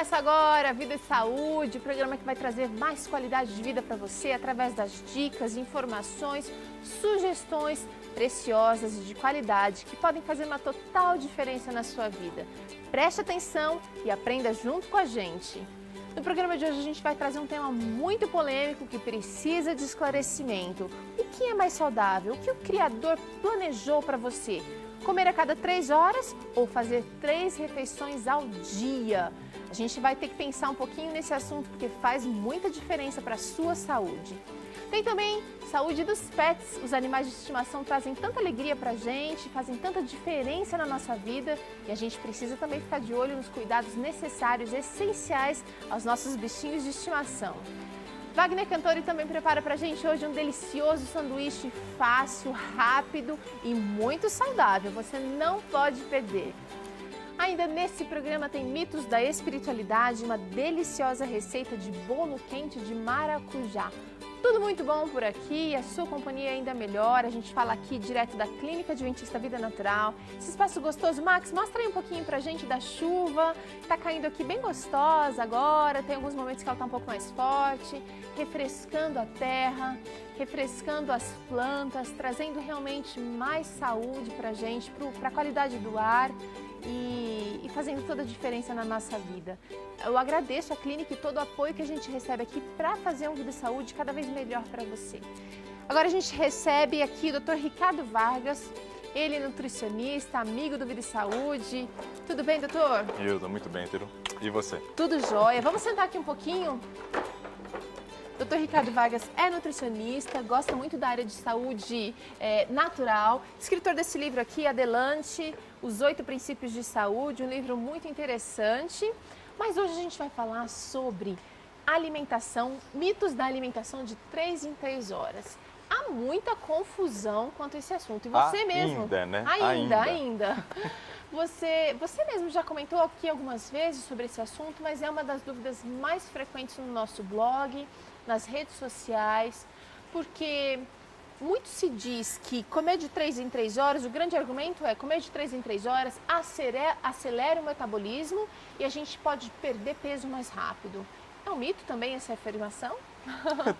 Começa agora Vida e Saúde, o programa que vai trazer mais qualidade de vida para você através das dicas, informações, sugestões preciosas e de qualidade que podem fazer uma total diferença na sua vida. Preste atenção e aprenda junto com a gente. No programa de hoje a gente vai trazer um tema muito polêmico que precisa de esclarecimento. O que é mais saudável? O que o Criador planejou para você? Comer a cada 3 horas ou fazer 3 refeições ao dia? A gente vai ter que pensar um pouquinho nesse assunto porque faz muita diferença para a sua saúde. Tem também saúde dos pets. Os animais de estimação trazem tanta alegria para a gente, fazem tanta diferença na nossa vida e a gente precisa também ficar de olho nos cuidados necessários, essenciais aos nossos bichinhos de estimação. Wagner Cantori também prepara pra gente hoje um delicioso sanduíche fácil, rápido e muito saudável. Você não pode perder. Ainda nesse programa tem mitos da espiritualidade e uma deliciosa receita de bolo quente de maracujá. Tudo muito bom por aqui, a sua companhia ainda melhor. A gente fala aqui direto da Clínica Adventista Vida Natural. Esse espaço gostoso. Max, mostra aí um pouquinho pra gente da chuva. Tá caindo aqui bem gostosa agora. Tem alguns momentos que ela tá um pouco mais forte, refrescando a terra, refrescando as plantas, trazendo realmente mais saúde pra gente, pra qualidade do ar. E fazendo toda a diferença na nossa vida. Eu agradeço a clínica e todo o apoio que a gente recebe aqui para fazer um Vida e Saúde cada vez melhor para você. Agora a gente recebe aqui o Dr. Ricardo Vargas, ele é nutricionista, amigo do Vida e Saúde. Tudo bem, doutor? Eu estou muito bem, Teru. E você? Tudo jóia. Vamos sentar aqui um pouquinho? Dr. Ricardo Vargas é nutricionista, gosta muito da área de saúde natural, escritor desse livro aqui, Adelante, Os 8 Princípios de Saúde, um livro muito interessante. Mas hoje a gente vai falar sobre alimentação, mitos da alimentação de 3 em 3 horas. Há muita confusão quanto a esse assunto. E você mesmo... Ainda, né? Ainda. Você mesmo já comentou aqui algumas vezes sobre esse assunto, mas é uma das dúvidas mais frequentes no nosso blog, nas redes sociais, porque muito se diz que comer de 3 em 3 horas, o grande argumento é comer de 3 em 3 horas acelera o metabolismo e a gente pode perder peso mais rápido. É um mito também essa afirmação?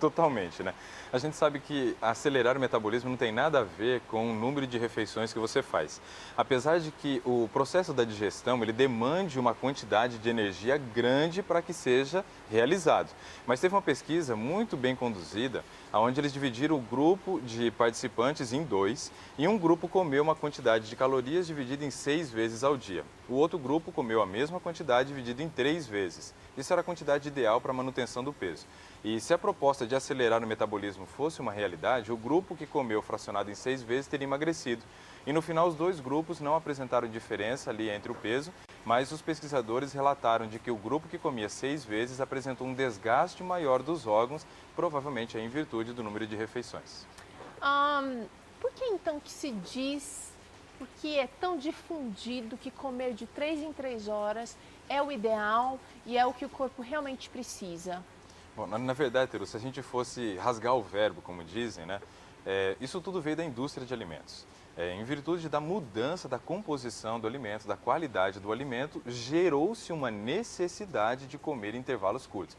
Totalmente, né? A gente sabe que acelerar o metabolismo não tem nada a ver com o número de refeições que você faz. Apesar de que o processo da digestão, ele demande uma quantidade de energia grande para que seja realizado. Mas teve uma pesquisa muito bem conduzida, onde eles dividiram o grupo de participantes em 2 e um grupo comeu uma quantidade de calorias dividida em 6 vezes ao dia. O outro grupo comeu a mesma quantidade dividida em 3 vezes. Isso era a quantidade ideal para a manutenção do peso. E se a proposta de acelerar o metabolismo fosse uma realidade, o grupo que comeu fracionado em 6 vezes teria emagrecido. E no final os 2 grupos não apresentaram diferença ali entre o peso, mas os pesquisadores relataram de que o grupo que comia 6 vezes apresentou um desgaste maior dos órgãos, provavelmente em virtude do número de refeições. Por que então que se diz, porque é tão difundido que comer de 3 em 3 horas é o ideal e é o que o corpo realmente precisa? Bom, na verdade, Teru, se a gente fosse rasgar o verbo, como dizem, né, isso tudo veio da indústria de alimentos. Em virtude da mudança da composição do alimento, da qualidade do alimento, gerou-se uma necessidade de comer em intervalos curtos.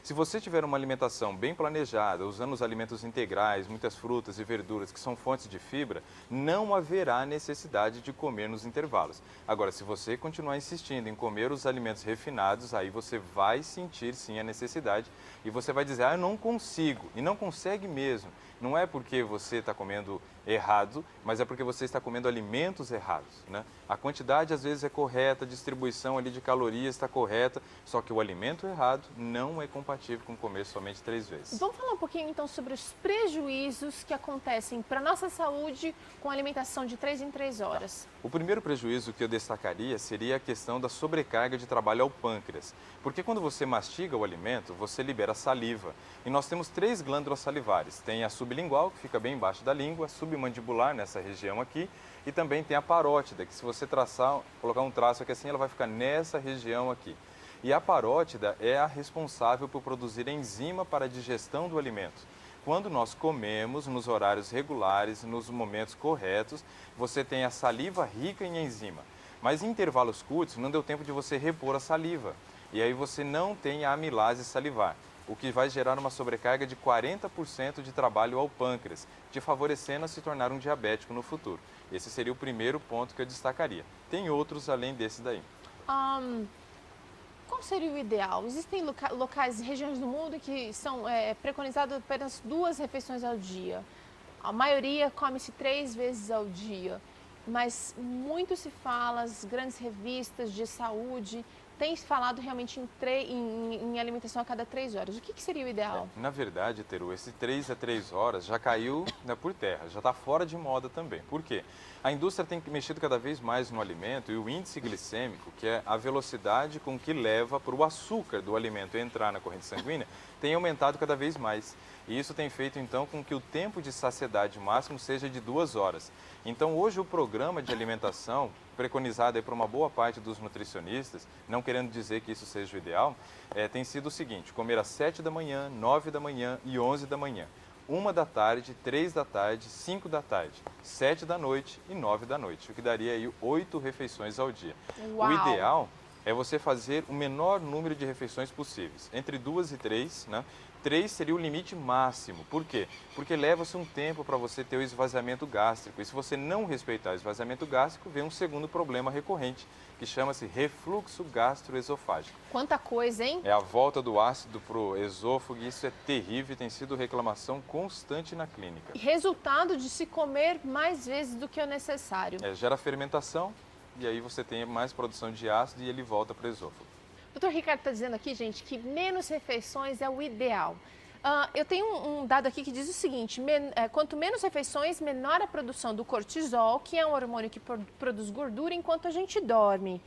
Se você tiver uma alimentação bem planejada, usando os alimentos integrais, muitas frutas e verduras que são fontes de fibra, não haverá necessidade de comer nos intervalos. Agora, se você continuar insistindo em comer os alimentos refinados, aí você vai sentir sim a necessidade e você vai dizer, eu não consigo, e não consegue mesmo. Não é porque você está comendo errado, mas é porque você está comendo alimentos errados, né? A quantidade às vezes é correta, a distribuição ali de calorias está correta, só que o alimento errado não é compatível com comer somente 3 vezes. Vamos falar um pouquinho então sobre os prejuízos que acontecem para a nossa saúde com a alimentação de 3 em 3 horas. O primeiro prejuízo que eu destacaria seria a questão da sobrecarga de trabalho ao pâncreas, porque quando você mastiga o alimento, você libera saliva. E nós temos 3 glândulas salivares, tem a sublingual, que fica bem embaixo da língua, a submandibular, nessa região aqui, e também tem a parótida, que se você colocar um traço aqui assim, ela vai ficar nessa região aqui. E a parótida é a responsável por produzir enzima para a digestão do alimento. Quando nós comemos nos horários regulares, nos momentos corretos, você tem a saliva rica em enzima. Mas em intervalos curtos não deu tempo de você repor a saliva. E aí você não tem a amilase salivar, o que vai gerar uma sobrecarga de 40% de trabalho ao pâncreas, te favorecendo a se tornar um diabético no futuro. Esse seria o primeiro ponto que eu destacaria. Tem outros além desse daí. Qual seria o ideal? Existem locais, regiões do mundo que são preconizadas apenas 2 refeições ao dia. A maioria come-se 3 vezes ao dia, mas muito se fala, as grandes revistas de saúde têm falado realmente em alimentação a cada 3 horas. O que seria o ideal? Na verdade, Teru, esse 3 a 3 horas já caiu, né, por terra, já está fora de moda também. Por quê? A indústria tem mexido cada vez mais no alimento e o índice glicêmico, que é a velocidade com que leva para o açúcar do alimento entrar na corrente sanguínea, tem aumentado cada vez mais. E isso tem feito, então, com que o tempo de saciedade máximo seja de 2 horas. Então, hoje, o programa de alimentação, preconizado aí por uma boa parte dos nutricionistas, não querendo dizer que isso seja o ideal, tem sido o seguinte: comer às 7 da manhã, 9 da manhã e 11 da manhã. 1 da tarde, 3 da tarde, 5 da tarde, 7 da noite e 9 da noite, o que daria aí 8 refeições ao dia. Uau. O ideal é você fazer o menor número de refeições possíveis, entre 2 e 3, né? 3 seria o limite máximo. Por quê? Porque leva-se um tempo para você ter o esvaziamento gástrico. E se você não respeitar o esvaziamento gástrico, vem um segundo problema recorrente, que chama-se refluxo gastroesofágico. Quanta coisa, hein? É a volta do ácido para o esôfago e isso é terrível e tem sido reclamação constante na clínica. Resultado de se comer mais vezes do que o necessário. Gera fermentação e aí você tem mais produção de ácido e ele volta para o esôfago. O Dr. Ricardo está dizendo aqui, gente, que menos refeições é o ideal. Eu tenho um dado aqui que diz o seguinte: quanto menos refeições, menor a produção do cortisol, que é um hormônio que produz gordura enquanto a gente dorme,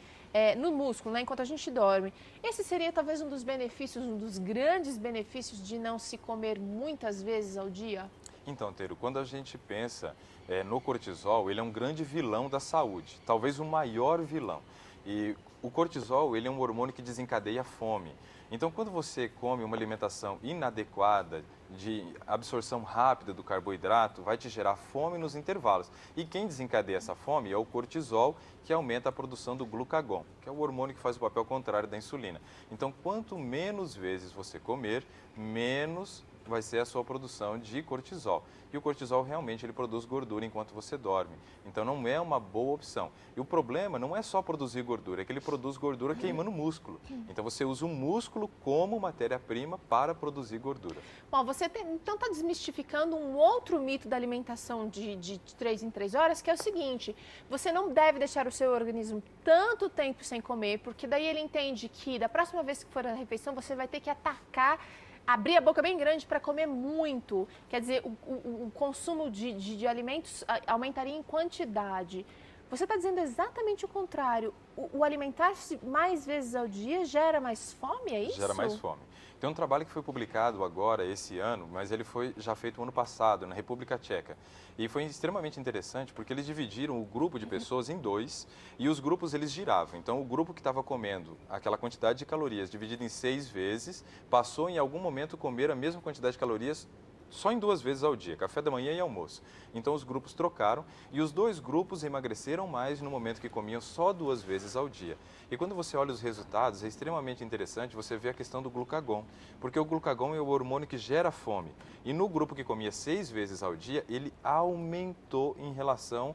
no músculo, né, enquanto a gente dorme. Esse seria talvez um dos benefícios, um dos grandes benefícios de não se comer muitas vezes ao dia? Então, Teru, quando a gente pensa no cortisol, ele é um grande vilão da saúde, talvez o maior vilão. E o cortisol, ele é um hormônio que desencadeia a fome. Então, quando você come uma alimentação inadequada, de absorção rápida do carboidrato, vai te gerar fome nos intervalos. E quem desencadeia essa fome é o cortisol, que aumenta a produção do glucagon, que é o hormônio que faz o papel contrário da insulina. Então, quanto menos vezes você comer, menos vai ser a sua produção de cortisol. E o cortisol realmente ele produz gordura enquanto você dorme. Então não é uma boa opção. E o problema não é só produzir gordura, é que ele produz gordura queimando músculo. Então você usa o músculo como matéria-prima para produzir gordura. Bom, você então está desmistificando um outro mito da alimentação de 3 em 3 horas, que é o seguinte: você não deve deixar o seu organismo tanto tempo sem comer, porque daí ele entende que da próxima vez que for a refeição você vai ter que abrir a boca bem grande para comer muito. Quer dizer, o consumo de alimentos aumentaria em quantidade. Você está dizendo exatamente o contrário. O alimentar-se mais vezes ao dia gera mais fome, é isso? Gera mais fome. Tem um trabalho que foi publicado agora, esse ano, mas ele foi já feito ano passado, na República Tcheca. E foi extremamente interessante porque eles dividiram o grupo de pessoas em 2 e os grupos eles giravam. Então, o grupo que estava comendo aquela quantidade de calorias dividido em 6 vezes, passou em algum momento a comer a mesma quantidade de calorias só em 2 vezes ao dia, café da manhã e almoço. Então os grupos trocaram e os 2 grupos emagreceram mais no momento que comiam só 2 vezes ao dia. E quando você olha os resultados, é extremamente interessante você ver a questão do glucagon, porque o glucagon é o hormônio que gera fome. E no grupo que comia 6 vezes ao dia, ele aumentou em relação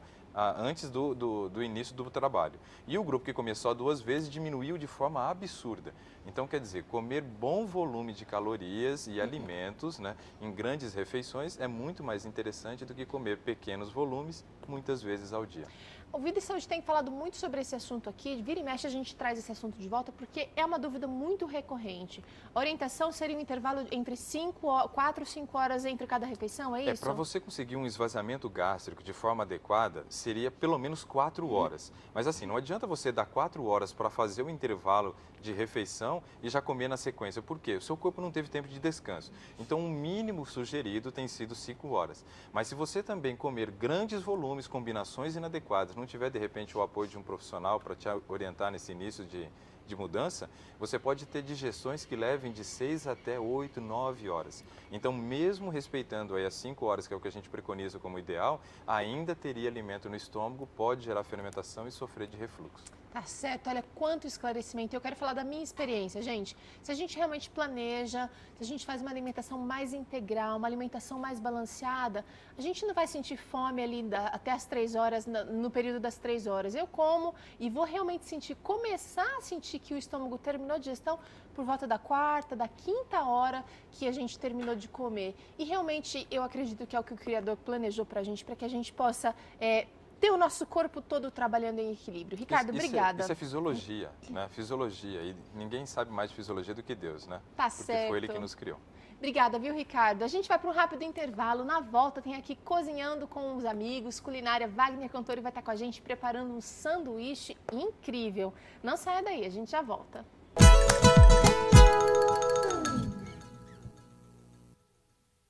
antes do início do trabalho. E o grupo que comia só 2 vezes diminuiu de forma absurda. Então, quer dizer, comer bom volume de calorias e alimentos, né, em grandes refeições é muito mais interessante do que comer pequenos volumes, muitas vezes ao dia. O Vida e Saúde tem falado muito sobre esse assunto aqui. Vira e mexe a gente traz esse assunto de volta porque é uma dúvida muito recorrente. A orientação seria um intervalo entre 4 ou 5 horas entre cada refeição, é isso? Para você conseguir um esvaziamento gástrico de forma adequada, seria pelo menos 4 horas. Mas assim, não adianta você dar 4 horas para fazer o intervalo de refeição e já comer na sequência. Por quê? O seu corpo não teve tempo de descanso. Então, o mínimo sugerido tem sido 5 horas. Mas se você também comer grandes volumes, combinações inadequadas, no não tiver, de repente, o apoio de um profissional para te orientar nesse início de mudança, você pode ter digestões que levem de 6 até 8, 9 horas. Então, mesmo respeitando aí as 5 horas, que é o que a gente preconiza como ideal, ainda teria alimento no estômago, pode gerar fermentação e sofrer de refluxo. Tá certo, olha quanto esclarecimento. Eu quero falar da minha experiência, gente. Se a gente realmente planeja, se a gente faz uma alimentação mais integral, uma alimentação mais balanceada, a gente não vai sentir fome ali até as 3 horas, no período das 3 horas. Eu como e vou realmente começar a sentir que o estômago terminou a digestão por volta da 4ª, da 5ª hora que a gente terminou de comer. E realmente eu acredito que é o que o Criador planejou pra gente, para que a gente possa ter o nosso corpo todo trabalhando em equilíbrio. Ricardo, obrigada. Isso é fisiologia, né? Fisiologia. E ninguém sabe mais de fisiologia do que Deus, né? Tá Porque certo. foi Ele que nos criou. Obrigada, viu, Ricardo? A gente vai para um rápido intervalo. Na volta tem aqui Cozinhando com os Amigos, Culinária. Wagner Cantori vai estar com a gente preparando um sanduíche incrível. Não saia daí, a gente já volta.